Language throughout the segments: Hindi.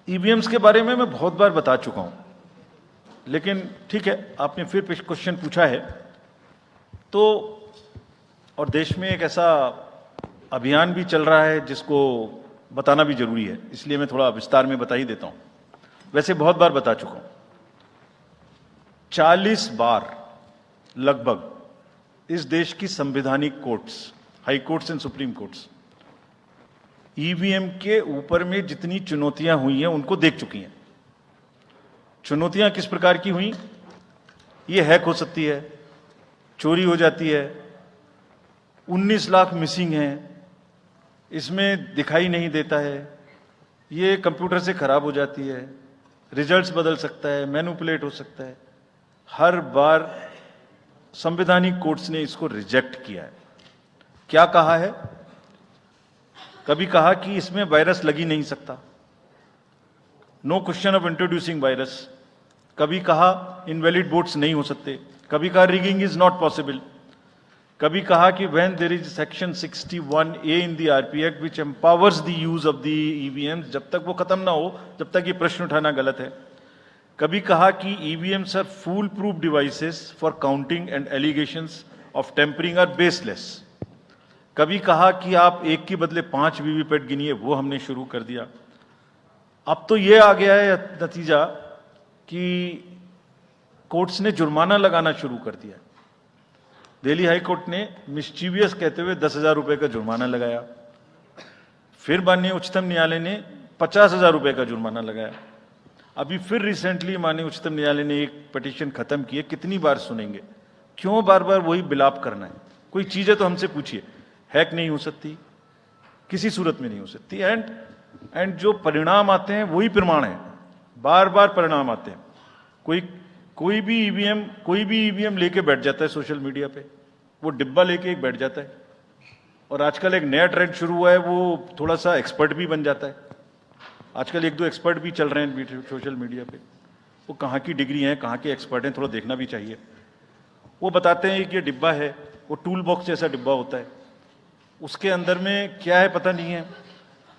ईवीएम्स के बारे में मैं बहुत बार बता चुका हूं, लेकिन ठीक है, आपने फिर क्वेश्चन पूछा है तो, और देश में एक ऐसा अभियान भी चल रहा है जिसको बताना भी जरूरी है, इसलिए मैं थोड़ा विस्तार में बता ही देता हूं। वैसे बहुत बार बता चुका हूं, 40 बार लगभग इस देश की संवैधानिक courts, high courts and supreme courts EVM के ऊपर में जितनी चुनौतियां हुई हैं उनको देख चुकी हैं। चुनौतियां किस प्रकार की हुई? ये हैक हो सकती है, चोरी हो जाती है, 19 लाख मिसिंग हैं, इसमें दिखाई नहीं देता है, ये कंप्यूटर से खराब हो जाती है, रिजल्ट्स बदल सकता है, मैनिपुलेट हो सकता है। हर बार संवैधानिक कोर्ट्स ने इसको रिजेक्ट किया है। क्या कहा है? कभी कहा कि इसमें वायरस लग ही नहीं सकता, no question of introducing virus. कभी कहा इनवैलिड वोट्स नहीं हो सकते, कभी कहा रिगिंग इज नॉट पॉसिबल, कभी कहा कि when there is section 61A in the RP act which empowers the use of the EVMs, जब तक वो खत्म ना हो जब तक ये प्रश्न उठाना गलत है। कभी कहा कि EVMs are fool proof devices for counting and allegations of tampering are baseless. कभी कहा कि आप एक के बदले 5 वीवीपैट गिनिए, वो हमने शुरू कर दिया। अब तो ये आ गया है नतीजा कि कोर्ट्स ने जुर्माना लगाना शुरू कर दिया। दिल्ली हाई कोर्ट ने मिस्चीवियस कहते हुए 10,000 रुपए का जुर्माना लगाया, फिर माननीय उच्चतम न्यायालय ने 50,000 रुपए का जुर्माना लगाया। अभी फिर रिसेंटली माननीय उच्चतम न्यायालय ने एक पिटीशन खत्म की है। कितनी बार सुनेंगे? क्यों बार बार वही बिलाप करना है? कोई चीजें तो हमसे पूछिए। हैक नहीं हो सकती, किसी सूरत में नहीं हो सकती, एंड जो परिणाम आते हैं वही प्रमाण है। बार बार परिणाम आते हैं। कोई भी ईवीएम लेके बैठ जाता है सोशल मीडिया पे, वो डिब्बा लेके एक बैठ जाता है, और आजकल एक नया ट्रेंड शुरू हुआ है, वो थोड़ा सा एक्सपर्ट भी बन जाता है। आजकल 1-2 एक्सपर्ट भी चल रहे हैं सोशल मीडिया पे। वो कहाँ की डिग्री है, कहाँ के एक्सपर्ट हैं, थोड़ा देखना भी चाहिए। वो बताते हैं कि ये डिब्बा है, वो टूल बॉक्स जैसा डिब्बा होता है, उसके अंदर में क्या है पता नहीं है,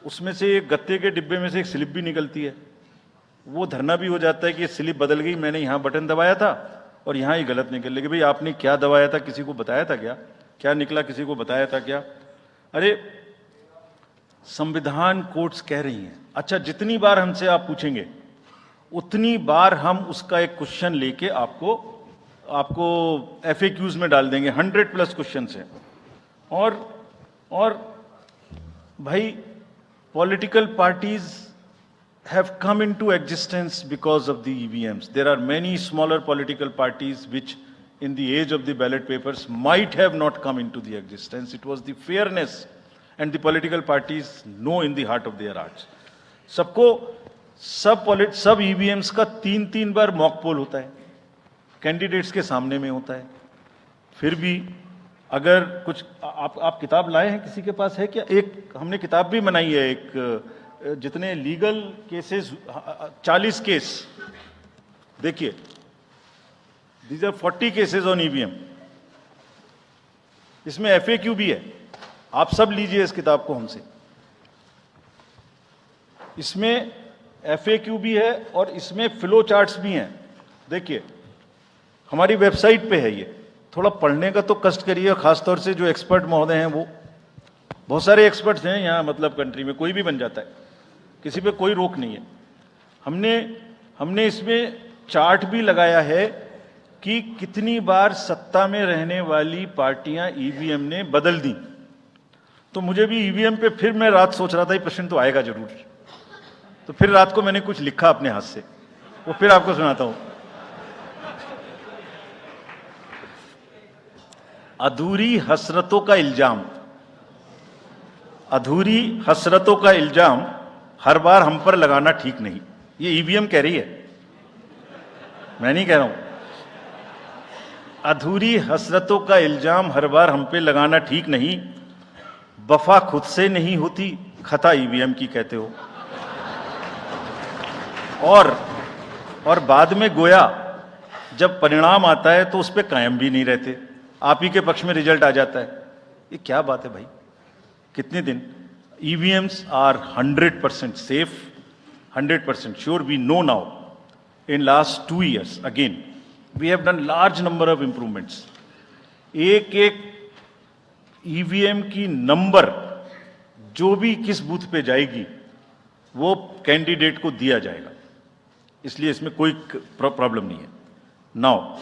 उसमें से एक गत्ते के डिब्बे में से एक स्लिप भी निकलती है। वो धरना भी हो जाता है कि ये स्लिप बदल गई, मैंने यहाँ बटन दबाया था और यहाँ ही गलत निकल लगी। भाई आपने क्या दबाया था, किसी को बताया था क्या? क्या निकला, किसी को बताया था क्या? अरे संविधान कोर्ट्स कह रही हैं। अच्छा, जितनी बार हमसे आप पूछेंगे उतनी बार हम उसका एक क्वेश्चन लेके आपको FAQs में डाल देंगे। 100+ क्वेश्चन है। और भाई, political parties have come into existence because of the EVMs. There are many smaller political parties which in the age of the ballot papers might have not come into the existence. It was the fairness and the political parties know in the heart of their hearts. सब EVMs का 3-3 बार मॉक पोल होता है, कैंडिडेट्स के सामने में होता है। फिर भी अगर कुछ आप किताब लाए हैं, किसी के पास है क्या? एक हमने किताब भी बनाई है, एक जितने लीगल केसेस, 40 केस, देखिए, these are 40 cases on EVM. इसमें FAQ भी है, आप सब लीजिए इस किताब को हमसे। इसमें FAQ भी है और इसमें फ्लो चार्ट्स भी हैं। देखिए, हमारी वेबसाइट पे है ये। थोड़ा पढ़ने का तो कष्ट करिए, खासतौर से जो एक्सपर्ट महोदय हैं, वो बहुत सारे एक्सपर्ट्स हैं यहाँ, मतलब कंट्री में कोई भी बन जाता है, किसी पे कोई रोक नहीं है। हमने इसमें चार्ट भी लगाया है कि कितनी बार सत्ता में रहने वाली पार्टियां ईवीएम ने बदल दी। तो मुझे भी ईवीएम पे फिर मैं रात सोच रहा था ये प्रश्न तो आएगा जरूर, तो फिर रात को मैंने कुछ लिखा अपने हाथ से, वो फिर आपको सुनाता हूं। अधूरी हसरतों का इल्जाम, अधूरी हसरतों का इल्जाम हर बार हम पर लगाना ठीक नहीं। ये ईवीएम कह रही है, मैं नहीं कह रहा हूं। अधूरी हसरतों का इल्जाम हर बार हम पे लगाना ठीक नहीं। वफा खुद से नहीं होती, खता ईवीएम की कहते हो। और बाद में गोया जब परिणाम आता है तो उस पर कायम भी नहीं रहते, आप ही के पक्ष में रिजल्ट आ जाता है। ये क्या बात है भाई? कितने दिन? EVMs are 100% safe, 100% sure. We know now, in last 2 years, again, we have done large number of improvements. एक एक ईवीएम की नंबर जो भी किस बूथ पे जाएगी वो कैंडिडेट को दिया जाएगा, इसलिए इसमें कोई प्रॉब्लम नहीं है. नाउ